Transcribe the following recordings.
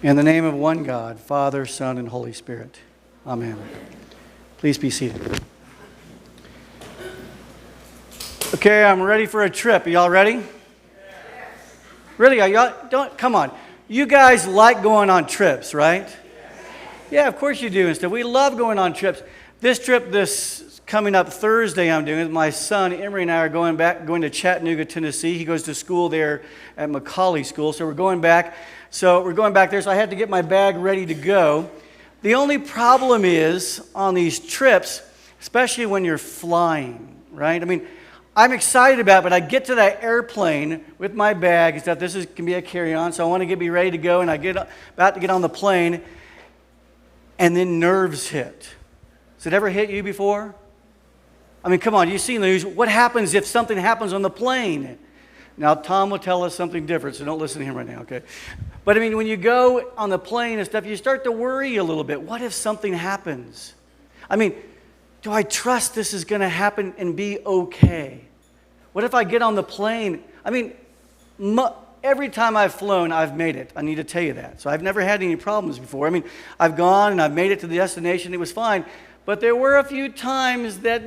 In the name of one God, Father, Son, and Holy Spirit. Amen. Please be seated. Okay, I'm ready for a trip. Are y'all ready? Yes. Really? Are y'all? Come on. You guys like going on trips, right? Yes. Yeah, of course you do and stuff. We love going on trips. This trip, this coming up Thursday, I'm doing with my son Emery and I are going to Chattanooga, Tennessee. He goes to school there at Macaulay School, so we're going back. there, so I had to get my bag ready to go. The only problem is on these trips, especially when you're flying, right? I mean, I'm excited about it, but I get to that airplane with my bag and stuff. Can be a carry-on, so I want to be ready to go, and about to get on the plane, and then nerves hit. Has it ever hit you before? I mean, come on, you've seen the news. What happens if something happens on the plane? Now, Tom will tell us something different, so don't listen to him right now, okay? But, I mean, when you go on the plane and stuff, you start to worry a little bit. What if something happens? I mean, do I trust this is going to happen and be okay? What if I get on the plane? I mean, every time I've flown, I've made it. I need to tell you that. So I've never had any problems before. I mean, I've gone and I've made it to the destination. It was fine. But there were a few times that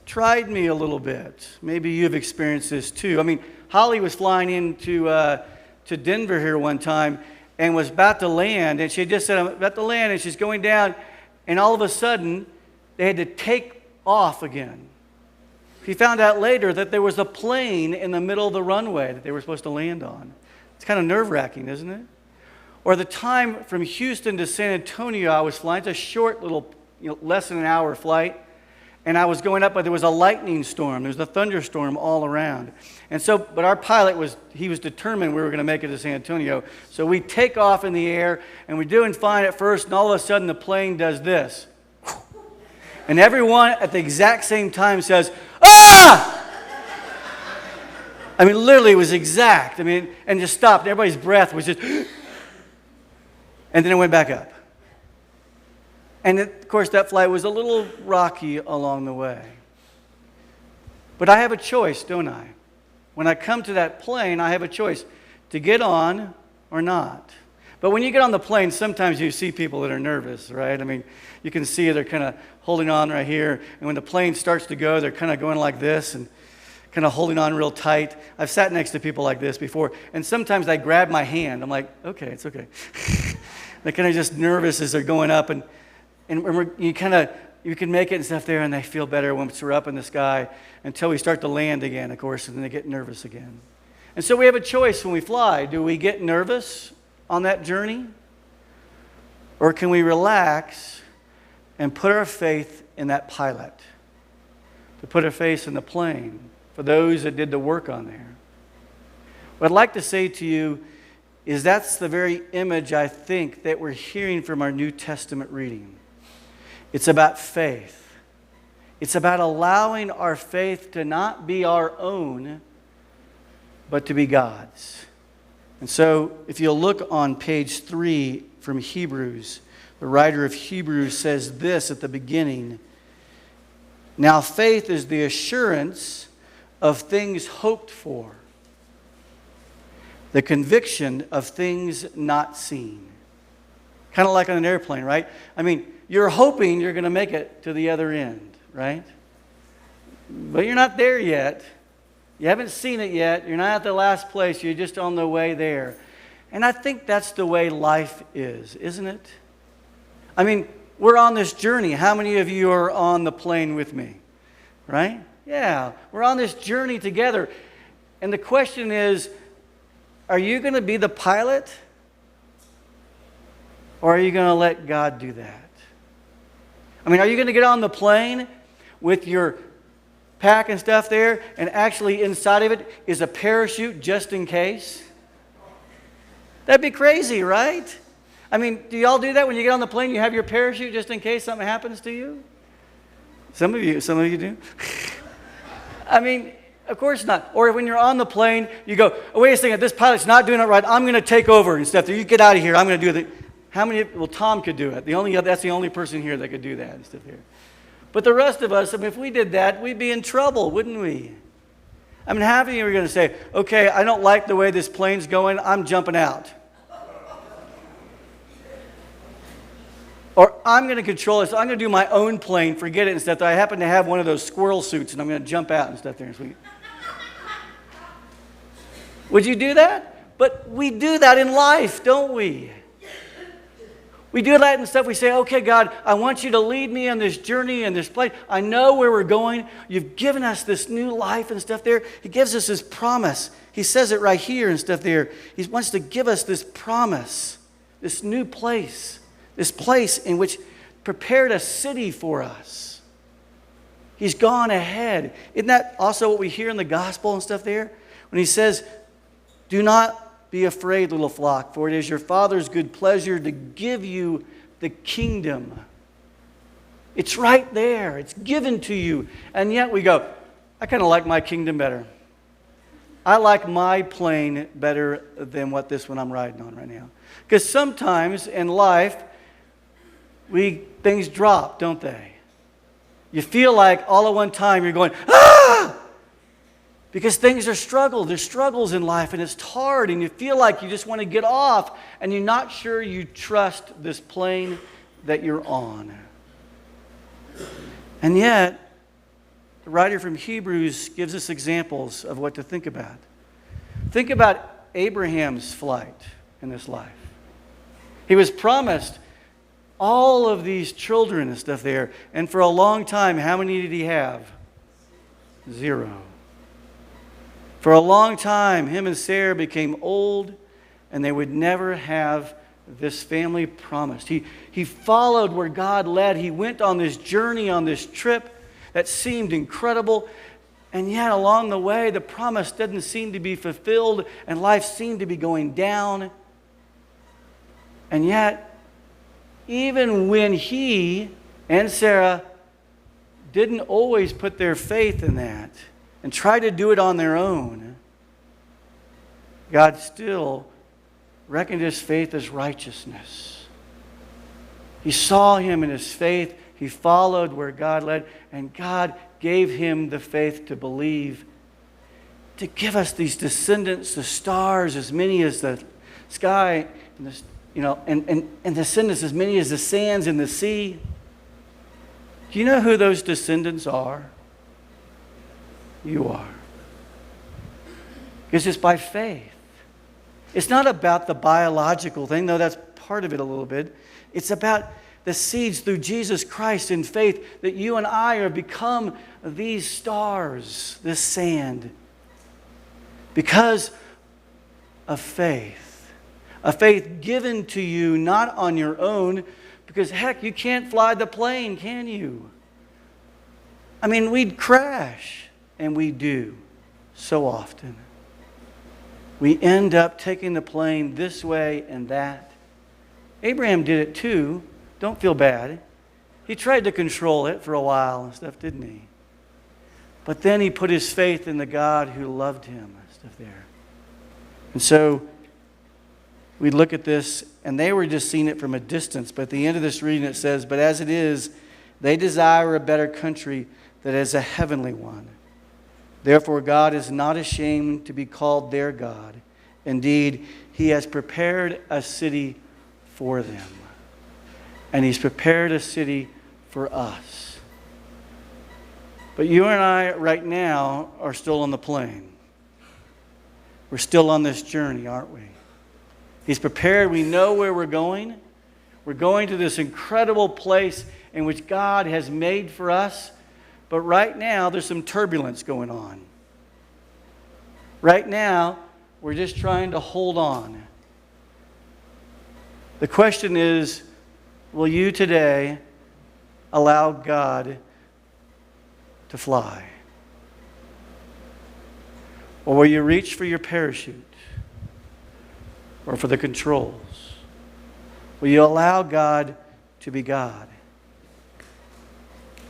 tried me a little bit. Maybe you've experienced this too. I mean, Holly was flying into to Denver here one time and was about to land, and she just said, I'm about to land, and she's going down, and all of a sudden, they had to take off again. She found out later that there was a plane in the middle of the runway that they were supposed to land on. It's kind of nerve-wracking, isn't it? Or the time from Houston to San Antonio I was flying, it's a short little, less than an hour flight, and I was going up, but there was a lightning storm. There was a thunderstorm all around. And so, but our pilot was determined we were going to make it to San Antonio. So we take off in the air, and we're doing fine at first, and all of a sudden the plane does this. And everyone at the exact same time says, "Ah!" I mean, literally it was exact. I mean, and just stopped. Everybody's breath was just, and then it went back up. And of course, that flight was a little rocky along the way. But I have a choice, don't I? When I come to that plane, I have a choice to get on or not. But when you get on the plane, sometimes you see people that are nervous, right? I mean, you can see they're kind of holding on right here. And when the plane starts to go, they're kind of going like this and kind of holding on real tight. I've sat next to people like this before. And sometimes they grab my hand. I'm like, okay, it's okay. They're kind of just nervous as they're going up. And you can make it and stuff there, and they feel better once we're up in the sky until we start to land again, of course, and then they get nervous again. And so we have a choice when we fly. Do we get nervous on that journey? Or can we relax and put our faith in that pilot? To put our faith in the plane for those that did the work on there. What I'd like to say to you is that's the very image I think that we're hearing from our New Testament reading. It's about faith. It's about allowing our faith to not be our own, but to be God's. And so, if you'll look on page 3 from Hebrews, the writer of Hebrews says this at the beginning. Now faith is the assurance of things hoped for, the conviction of things not seen. Kind of like on an airplane, right? I mean, you're hoping you're going to make it to the other end, right? But you're not there yet. You haven't seen it yet. You're not at the last place. You're just on the way there. And I think that's the way life is, isn't it? I mean, we're on this journey. How many of you are on the plane with me? Right? Yeah, we're on this journey together. And the question is, are you going to be the pilot? Or are you going to let God do that? I mean, are you going to get on the plane with your pack and stuff there, and actually inside of it is a parachute just in case? That'd be crazy, right? I mean, do y'all do that when you get on the plane? You have your parachute just in case something happens to you? Some of you do. I mean, of course not. Or when you're on the plane, you go, oh, wait a second, this pilot's not doing it right. I'm going to take over and stuff. You get out of here. I'm going to do it. How many? Well, Tom could do it. That's the only person here that could do that and stuff here. But the rest of us, I mean, if we did that, we'd be in trouble, wouldn't we? I mean, how many of you are going to say, okay, I don't like the way this plane's going, I'm jumping out. Or I'm going to control it, so I'm going to do my own plane, forget it, and stuff. I happen to have one of those squirrel suits, and I'm going to jump out and stuff there. Would you do that? But we do that in life, don't we? We do that and stuff. We say, okay, God, I want you to lead me on this journey and this place. I know where we're going. You've given us this new life and stuff there. He gives us his promise. He says it right here and stuff there. He wants to give us this promise, this new place, this place in which prepared a city for us. He's gone ahead. Isn't that also what we hear in the gospel and stuff there? When he says, do not be afraid, little flock, for it is your Father's good pleasure to give you the kingdom. It's right there. It's given to you. And yet we go, I kind of like my kingdom better. I like my plane better than what this one I'm riding on right now. Because sometimes in life, things drop, don't they? You feel like all at one time you're going, ah! Because things are struggles. There's struggles in life, and it's hard, and you feel like you just want to get off, and you're not sure you trust this plane that you're on. And yet, the writer from Hebrews gives us examples of what to think about. Think about Abraham's flight in this life. He was promised all of these children and stuff there, and for a long time, how many did he have? 0. For a long time, him and Sarah became old, and they would never have this family promised. He followed where God led. He went on this journey, on this trip that seemed incredible, and yet along the way, the promise didn't seem to be fulfilled, and life seemed to be going down. And yet, even when he and Sarah didn't always put their faith in that, and try to do it on their own, God still reckoned his faith as righteousness. He saw him in his faith. He followed where God led, and God gave him the faith to believe, to give us these descendants, the stars, as many as the sky, and descendants as many as the sands in the sea. Do you know who those descendants are? You are. Because it's by faith. It's not about the biological thing, though that's part of it a little bit. It's about the seeds through Jesus Christ in faith that you and I are become these stars, this sand, because of faith. A faith given to you not on your own, because heck, you can't fly the plane, can you? I mean, we'd crash. And we do so often. We end up taking the plane this way and that. Abraham did it too. Don't feel bad. He tried to control it for a while and stuff, didn't he? But then he put his faith in the God who loved him and stuff there. And so we look at this, and they were just seeing it from a distance. But at the end of this reading it says, but as it is, they desire a better country that is a heavenly one. Therefore, God is not ashamed to be called their God. Indeed, he has prepared a city for them. And he's prepared a city for us. But you and I right now are still on the plane. We're still on this journey, aren't we? He's prepared. We know where we're going. We're going to this incredible place in which God has made for us. But right now, there's some turbulence going on. Right now, we're just trying to hold on. The question is, will you today allow God to fly? Or will you reach for your parachute? Or for the controls? Will you allow God to be God?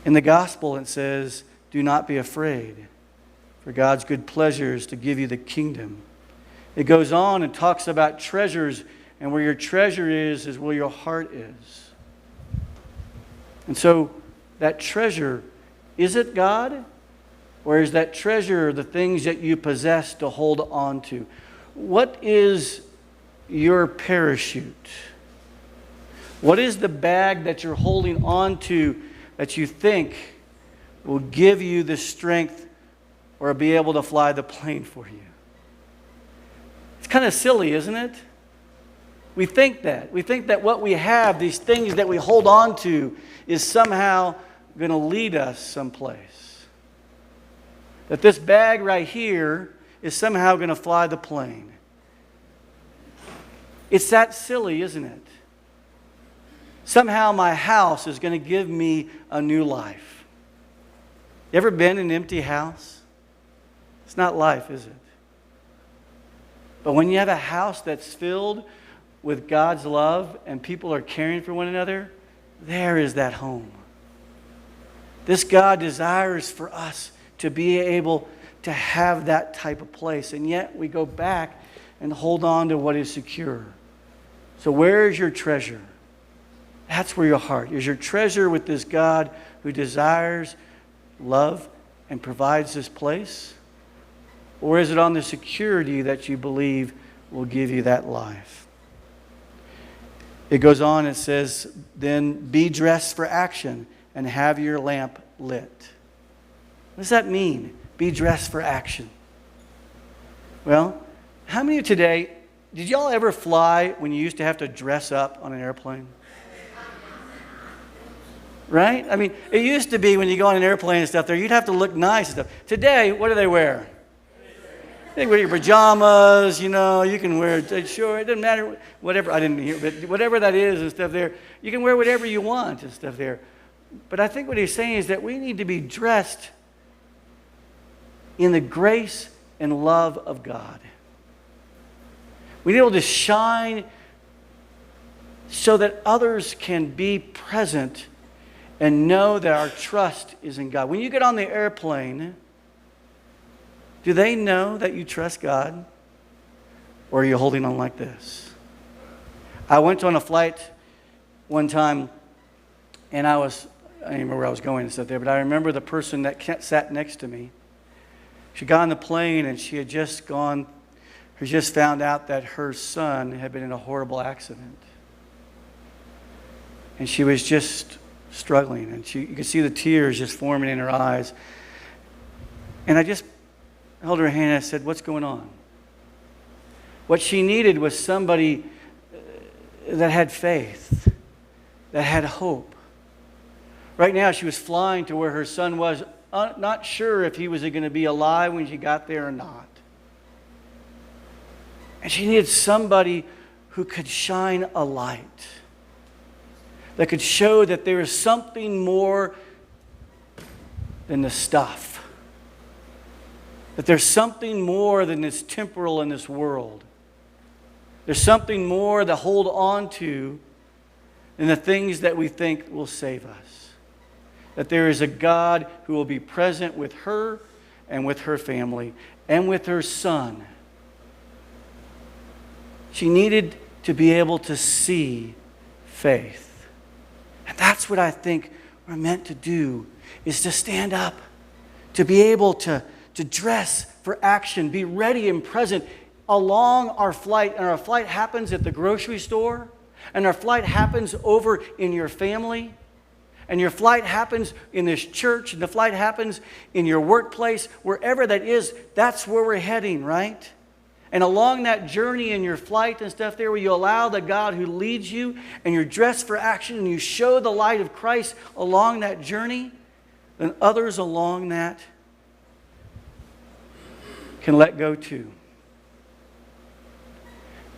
In the gospel it says, do not be afraid, for God's good pleasure is to give you the kingdom. It goes on and talks about treasures And where your treasure is where your heart is. And so that treasure, is it God? Or is that treasure the things that you possess to hold on to? What is your parachute? What is the bag that you're holding on to that you think will give you the strength or be able to fly the plane for you? It's kind of silly, isn't it? We think that. We think that what we have, these things that we hold on to, is somehow going to lead us someplace. That this bag right here is somehow going to fly the plane. It's that silly, isn't it? Somehow my house is going to give me a new life. You ever been in an empty house? It's not life, is it? But when you have a house that's filled with God's love and people are caring for one another, there is that home. This God desires for us to be able to have that type of place. And yet we go back and hold on to what is secure. So where is your treasure? That's where your heart is. Your treasure with this God who desires love and provides this place? Or is it on the security that you believe will give you that life? It goes on, it says, then be dressed for action and have your lamp lit. What does that mean? Be dressed for action. Well, how many of you today, did y'all ever fly when you used to have to dress up on an airplane? Right? I mean, it used to be when you go on an airplane and stuff there, you'd have to look nice and stuff. Today, what do they wear? They wear your pajamas, you can wear a short, it doesn't matter, whatever, I didn't hear, but whatever that is and stuff there, you can wear whatever you want and stuff there. But I think what he's saying is that we need to be dressed in the grace and love of God. We need to be able to shine so that others can be present and know that our trust is in God. When you get on the airplane, do they know that you trust God? Or are you holding on like this? I went on a flight one time, and I don't remember where I was going and stuff there, but I remember the person that sat next to me. She got on the plane, and she had just found out that her son had been in a horrible accident. And she was just struggling, and you could see the tears just forming in her eyes. And I just held her hand and I said, what's going on? What she needed was somebody that had faith, that had hope. Right now she was flying to where her son was, not sure if he was going to be alive when she got there or not. And she needed somebody who could shine a light, that could show that there is something more than the stuff. That there's something more than this temporal in this world. There's something more to hold on to than the things that we think will save us. That there is a God who will be present with her and with her family and with her son. She needed to be able to see faith. And that's what I think we're meant to do, is to stand up, to be able to dress for action, be ready and present along our flight. And our flight happens at the grocery store, and our flight happens over in your family, and your flight happens in this church, and the flight happens in your workplace, wherever that is, that's where we're heading, right? And along that journey in your flight and stuff there, where you allow the God who leads you, and you're dressed for action, and you show the light of Christ along that journey, then others along that can let go too.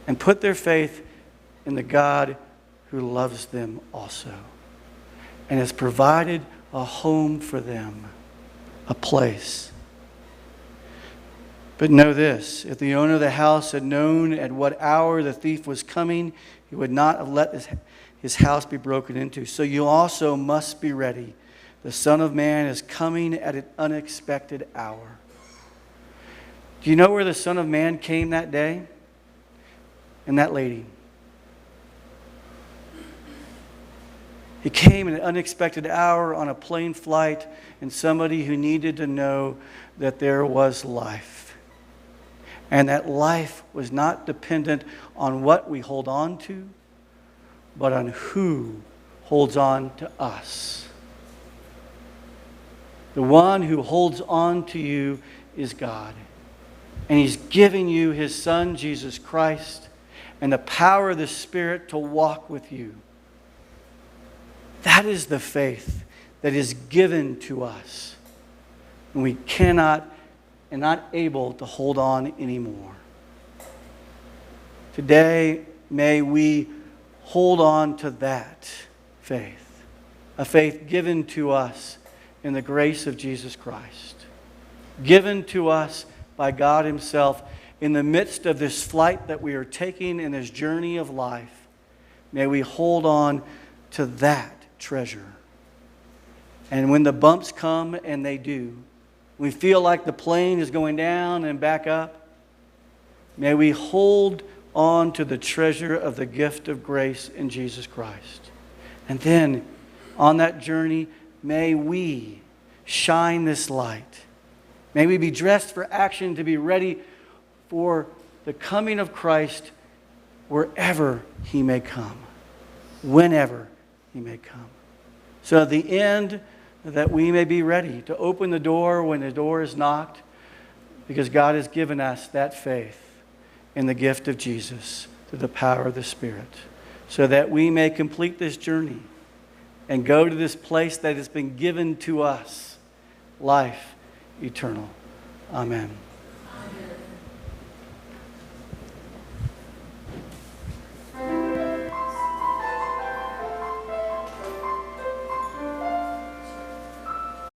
And put their faith in the God who loves them also. And has provided a home for them, a place. But know this, if the owner of the house had known at what hour the thief was coming, he would not have let his house be broken into. So you also must be ready. The Son of Man is coming at an unexpected hour. Do you know where the Son of Man came that day? And that lady. He came in an unexpected hour on a plane flight, and somebody who needed to know that there was life. And that life was not dependent on what we hold on to, but on who holds on to us. The one who holds on to you is God. And He's giving you His Son, Jesus Christ, and the power of the Spirit to walk with you. That is the faith that is given to us. And we cannot and not able to hold on anymore. Today, may we hold on to that faith. A faith given to us in the grace of Jesus Christ. Given to us by God Himself in the midst of this flight that we are taking in this journey of life. May we hold on to that treasure. And when the bumps come, and they do, we feel like the plane is going down and back up, may we hold on to the treasure of the gift of grace in Jesus Christ. And then on that journey, may we shine this light. May we be dressed for action to be ready for the coming of Christ wherever He may come, whenever He may come. So at the end, that we may be ready to open the door when the door is knocked, because God has given us that faith in the gift of Jesus through the power of the Spirit, so that we may complete this journey and go to this place that has been given to us, life eternal. Amen.